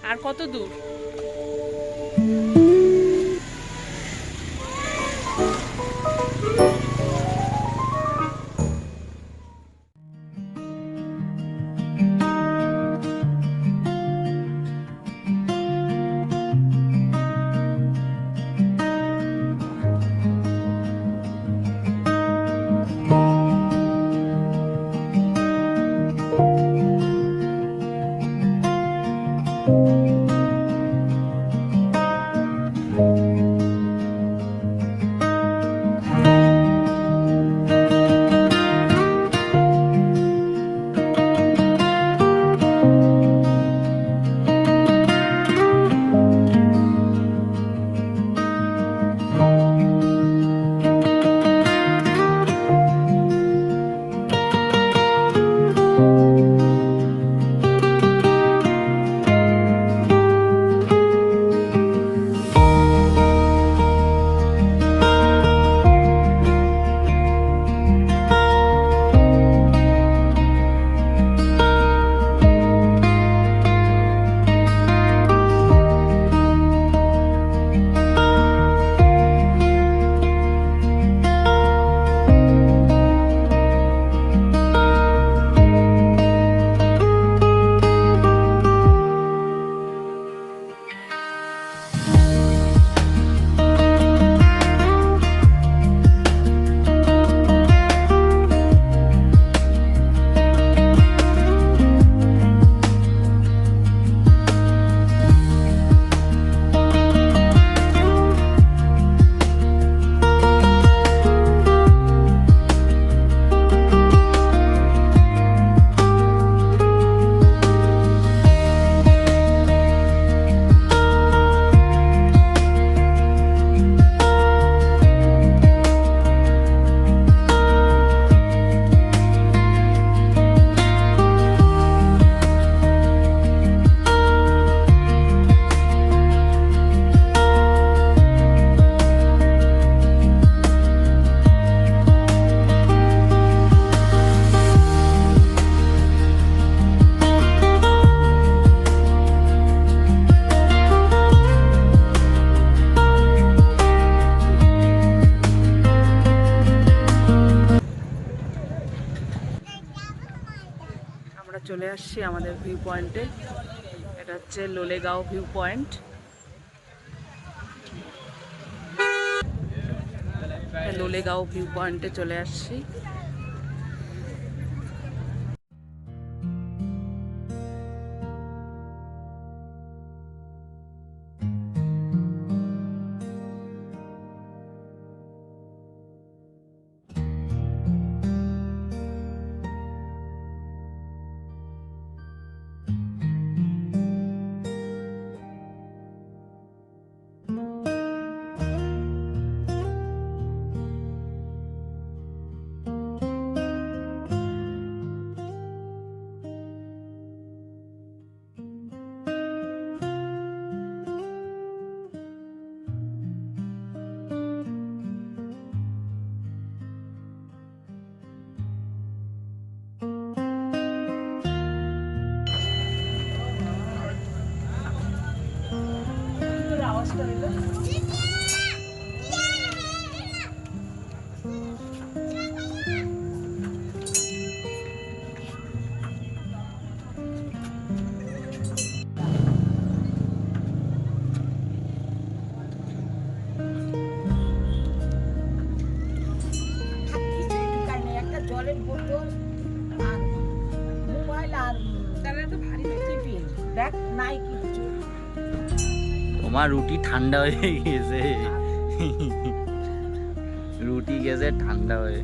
আর কত দূর? চলে আসছি আমাদের ভিউ পয়েন্টে। এটা হচ্ছে Lolegaon view point. Lolegaon view পয়েন্টে চলে আসছি। জলের বোতল আর মোবাইল আর তাহলে তো ভারী টিফিন দেখ নাই কিছু। তোমার রুটি ঠান্ডা হয়ে গেছে, রুটি গেছে ঠান্ডা হয়ে।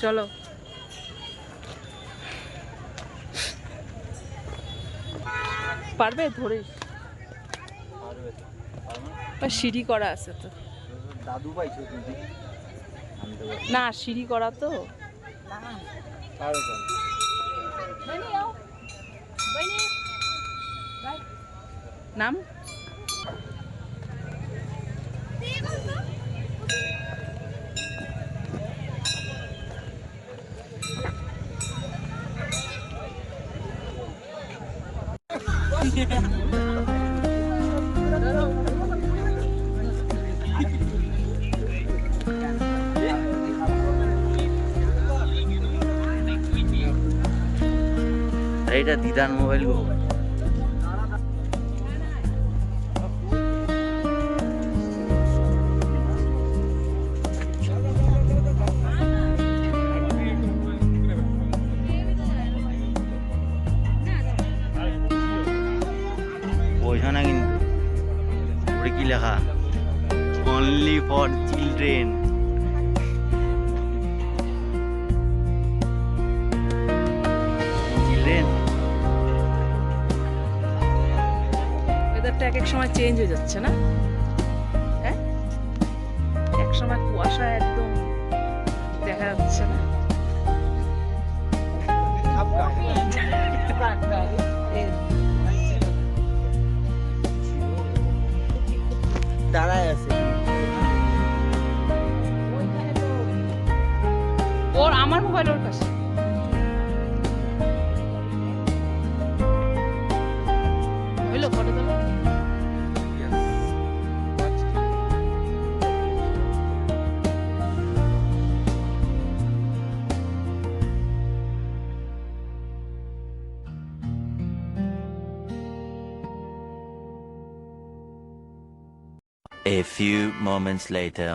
চলো। পারবে ধরিস? সিঁড়ি করা আছে তো। দাদু পাইছো তুমি? আমি তো না, সিঁড়ি করা তো। পারো তো। নাম এইটা দিদার মোবাইল গো। বোঝো না কিন্তু ওরে কি লেখা, অনলি ফর চিলড্রেন। চিলড্রেন ওয়েদারটা এক এক সময় চেঞ্জ হয়ে যাচ্ছে না? হ্যাঁ, এক সময় কুয়াশা একদম দেখা যাচ্ছে না। দাঁড়ায় আছে। ওর আমার মোবাইল ওর কাছে। হইলো ফটো তোলো। A few moments later.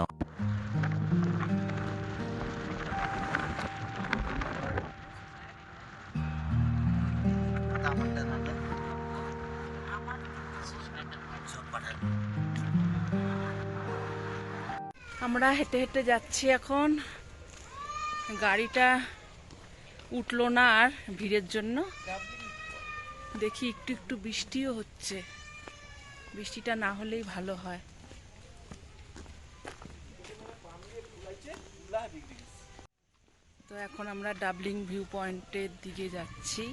আমরা হেঁটে হেঁটে যাচ্ছি এখন। গাড়িটা উঠলো না আর ভিড়ের জন্য। দেখি একটু একটু বৃষ্টিও হচ্ছে, বৃষ্টিটা না হলেই ভালো হয়। তো এখন আমরা ডাবলিং ভিউ পয়েন্টের দিকে যাচ্ছি।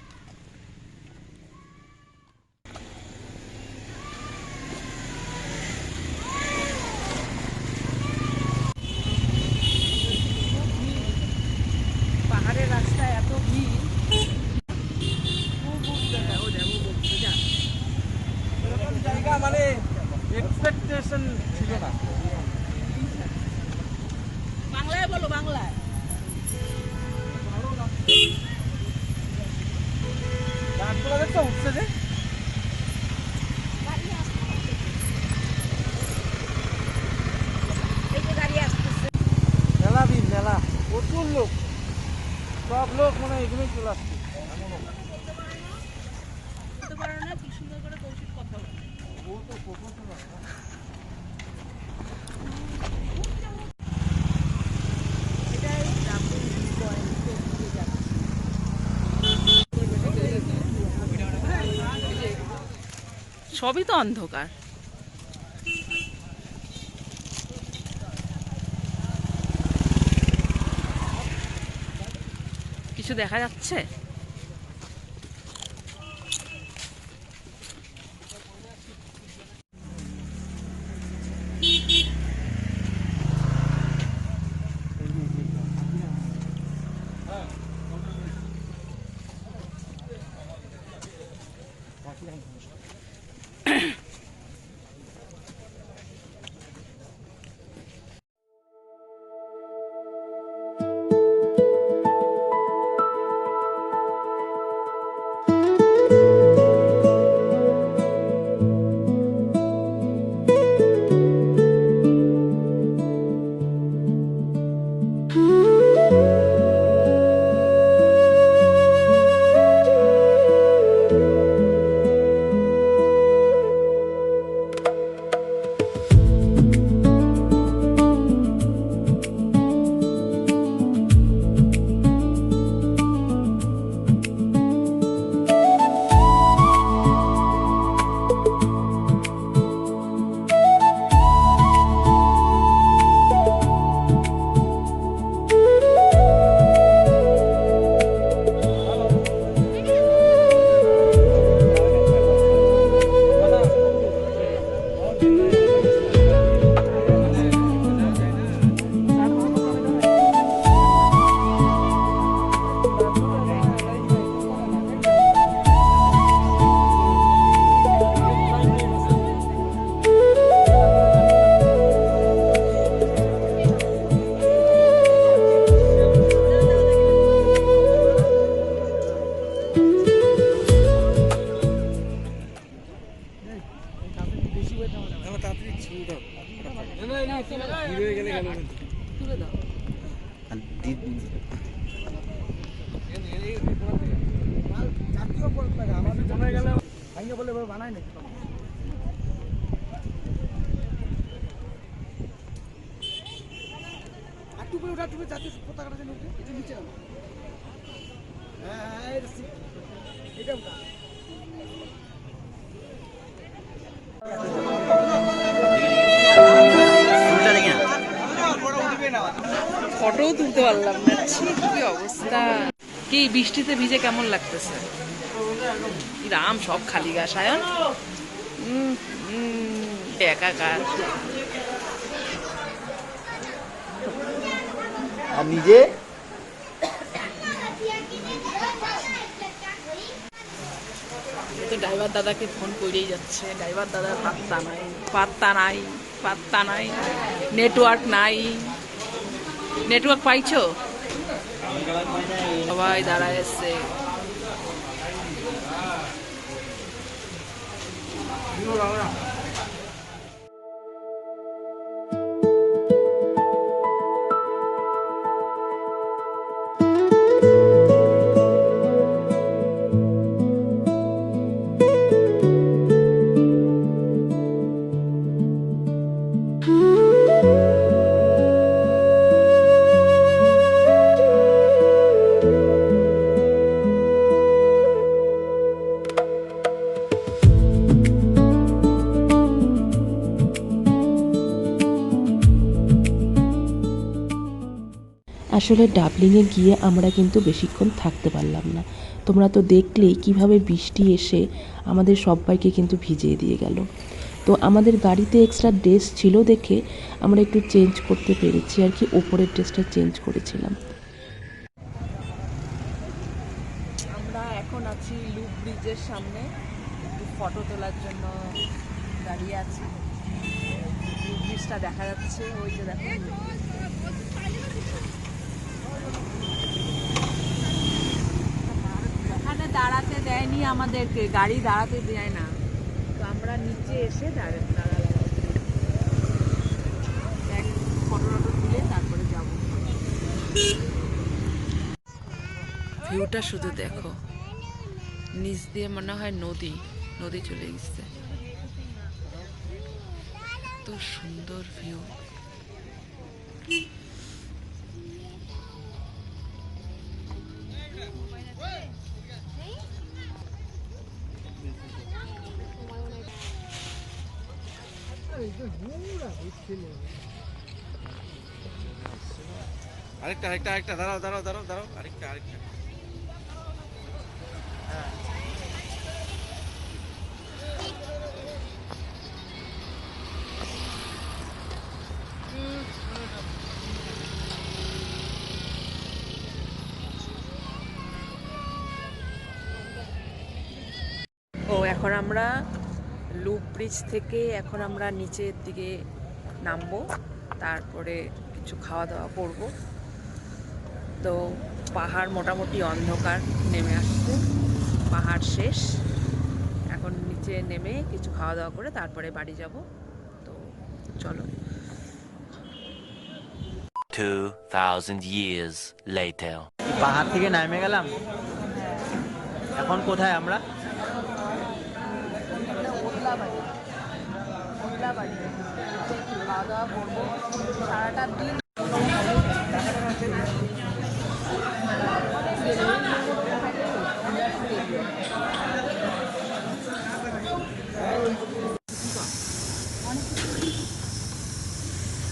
পাহাড়ের রাস্তায় এত ভিড়, এরকম জায়গা মানে এক্সপেকটেশন ছিল না। বাংলায় বলো, বাংলায়। গাছগুলো দেখছো উঠছে যে, এই যে গাড়ি আসতেছে। মেলা ভিড়, মেলা প্রচুর লোক, সব লোক মানে এখানেই চলে আসছে। বলতে পারো না কি সুন্দর করে কৌশিক কথা বলে। এটাই ডাবলিং ভিউ পয়েন্টের দিকে যাচ্ছি। সবই তো অন্ধকার। কিছু দেখা যাচ্ছে? জাতীয় পর্ব লাগে আমাদের জমে গেলে ভাঙে বলে বানায় নাকি একটু করে ওটা তুমি জাতীয় পতাকাটা যেন উঠে এটা নিচে নাও হ্যাঁ এটা ওটা ফটোও তুলতে পারলাম না, ছি কি অবস্থা। কি বৃষ্টিতে ভিজে কেমন লাগতেছে? কি রাম, সব খালি গা সায়ন, একাকার। আর নিজে তো ড্রাইভার দাদাকে ফোন করেই যাচ্ছে, ড্রাইভার দাদার পাত্তা নাই, পাত্তা নাই, পাত্তা নাই, নেটওয়ার্ক নাই। নেটওয়ার্ক পাইছো? সবাই দাঁড়ায় এসছে। আসলে ডাবলিংয়ে গিয়ে আমরা কিন্তু বেশিক্ষণ থাকতে পারলাম না। তোমরা তো দেখলেই কিভাবে বৃষ্টি এসে আমাদের সবাইকে কিন্তু ভিজিয়ে দিয়ে গেল। তো আমাদের গাড়িতে এক্সট্রা ড্রেস ছিল দেখে আমরা একটু চেঞ্জ করতে পেরেছি আর কি, ওপরের ড্রেসটা চেঞ্জ করেছিলাম। আমরা এখন আছি লুপ ব্রিজের সামনে, একটু ফটো তোলার জন্য দাঁড়িয়ে আছি। লুপ ব্রিজটা দেখা যাচ্ছে, ওই যে দেখো। ওখানে দাঁড়াতে দেয়নি আমাদেরকে, গাড়ি দাঁড়াতে দেয় না, তো আমরা নিচে এসে দাঁড়ালাম। ফটো টটো তুলে তারপরে যাবো। ভিউটা শুধু দেখো, নিচ দিয়ে মনে হয় নদী, নদী চলে গেছে। এত সুন্দর ভিউ। আরেকটা আরেকটা আরেকটা দাঁড়াও দাঁড়াও দাঁড়াও দাঁড়াও আরেকটা আরেকটা ও এখন আমরা লুপ ব্রিজ থেকে এখন আমরা নিচের দিকে নামবো, তারপরে কিছু খাওয়া দাওয়া করব। তো পাহাড় মোটামুটি অন্ধকার নেমে আসছে, পাহাড় শেষ। এখন নিচে নেমে কিছু খাওয়া দাওয়া করে তারপরে বাড়ি যাব। তো চলো। 2000 years later. পাহাড় থেকে নামে গেলাম, এখন কোথায় আমরা? খাওয়া দাওয়া করবো সারাটা দিন।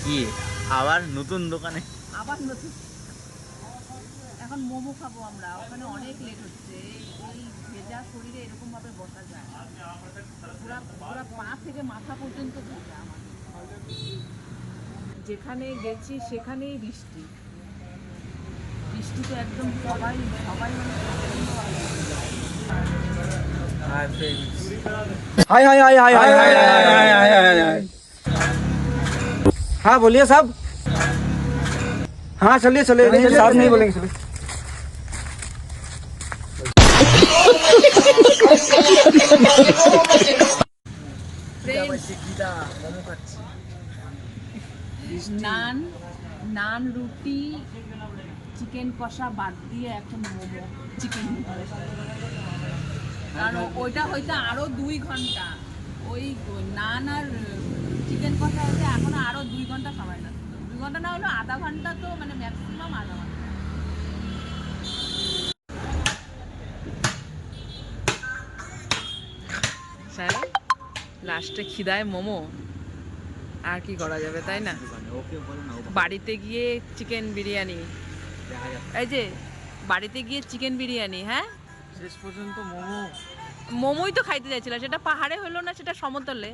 কি আবার নতুন দোকানে? আবার নতুন, এখন মোমো খাবো আমরা। ওখানে অনেক লেট হচ্ছে, এই ভেজা শরীরে এরকম ভাবে বসা যায় না, পুরা পুরা পা থেকে মাথা পর্যন্ত ভেজা আমার। যেখানে গেছি সেখানেই বৃষ্টি, বৃষ্টি তো একদম সবাই সবাই মানে हाय हाय हाय हाय हाय हाय हाय हाय हाय हाय। हाँ बोलिए साहब। हाँ चलिए चलिए, साहब नहीं बोलेंगे चलिए। নান, নান রুটি, চিকেন কষা বাদ দিয়ে এখন মোমো চিকেন, কারণ ওইটা হইতে আরো 2 ঘন্টা, ওই নান আর চিকেন কষা হইতে এখন আরো 2 ঘন্টা সময় লাগতো। 2 ঘন্টা না হলো আধা ঘন্টা, তো মানে ম্যাক্সিমাম আধা ঘন্টা। স্যার লাস্টে খিদায় মোমো, আর কি করা যাবে, তাই না? বাড়িতে গিয়ে চিকেন বিরিয়ানি, এই যে বাড়িতে গিয়ে চিকেন বিরিয়ানি, হ্যাঁ শেষ পর্যন্ত মোমো। মোমোই তো খাইতে চাইছিলাম, সেটা পাহাড়ে হলো না, সেটা সমতলে।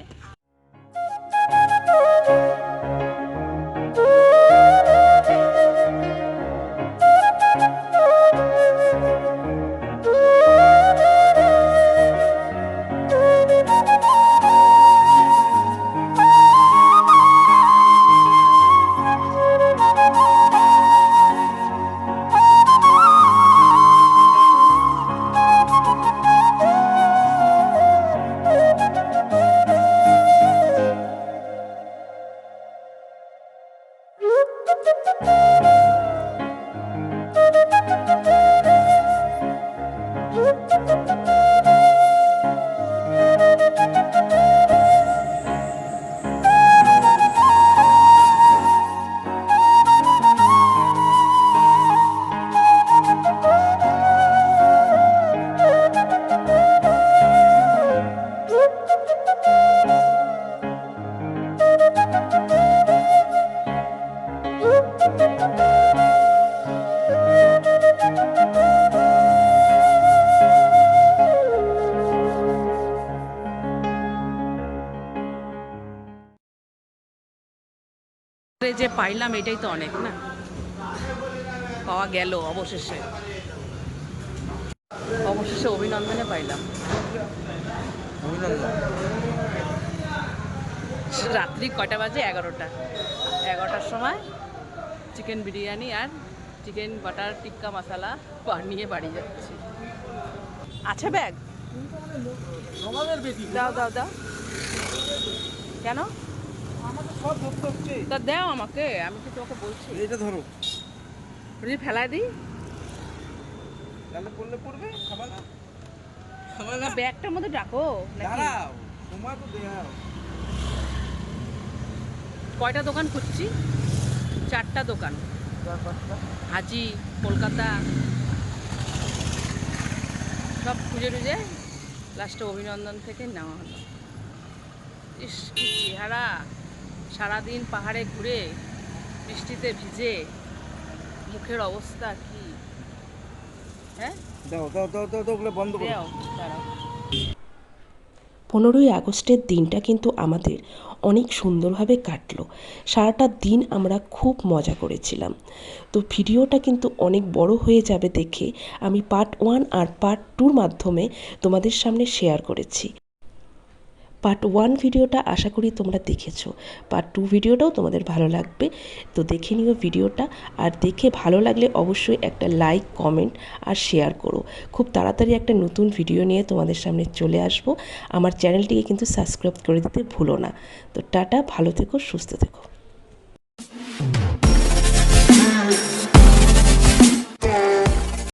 যে পাইলাম এটাই তো অনেক, না? পাওয়া গেল অবশেষে, অবশেষে অভিনন্দনে পাইলাম। রাত্রি কয়টা বাজে? 11টা। 11টার সময় চিকেন বিরিয়ানি আর চিকেন বাটার টিক্কা মশলা নিয়ে বাড়ি যাচ্ছি। আছে ব্যাগ? আমাদের বেটি দাও দাও দাও। কেন? আমাদের সব ধরতে হচ্ছে। তা দাও আমাকে, আমি তো তোকে বলছি। এটা ধরো, যদি ফেলাই দিই তাহলে পড়লে পড়বে, খাবার না, খাবার না। ব্যাগটার মধ্যে রাখো নাকি? দাঁড়াও, তোমার তো দেখাও। কয়টা দোকান খুঁজছি? 4টা দোকান, হাজি, কলকাতা, সব খুঁজে টুজে লাস্টে অভিনন্দন থেকে নেওয়া হলো। ইস কি চেহারা, সারাদিন পাহাড়ে ঘুরে বৃষ্টিতে ভিজে মুখের অবস্থা কি! হ্যাঁ দাও দাও দাও দাও দাও, ওগুলো বন্ধ করো। দাও, দাঁড়াও। 15ই আগস্টের দিনটা কিন্তু আমাদের অনেক সুন্দরভাবে কাটলো। সারাটা দিন আমরা খুব মজা করেছিলাম। তো ভিডিওটা কিন্তু অনেক বড় হয়ে যাবে দেখে আমি পার্ট 1 আর পার্ট 2র মাধ্যমে তোমাদের সামনে শেয়ার করেছি। পার্ট 1 ভিডিওটা আশা করি তোমরা দেখেছো, পার্ট 2 ভিডিওটাও তোমাদের ভালো লাগবে। তো দেখে নিও ভিডিওটা, আর দেখে ভালো লাগলে অবশ্যই একটা লাইক, কমেন্ট আর শেয়ার করো। খুব তাড়াতাড়ি একটা নতুন ভিডিও নিয়ে তোমাদের সামনে চলে আসবো। আমার চ্যানেলটিকে কিন্তু সাবস্ক্রাইব করে দিতে ভুলো না। তো টাটা, ভালো থেকো, সুস্থ থেকো।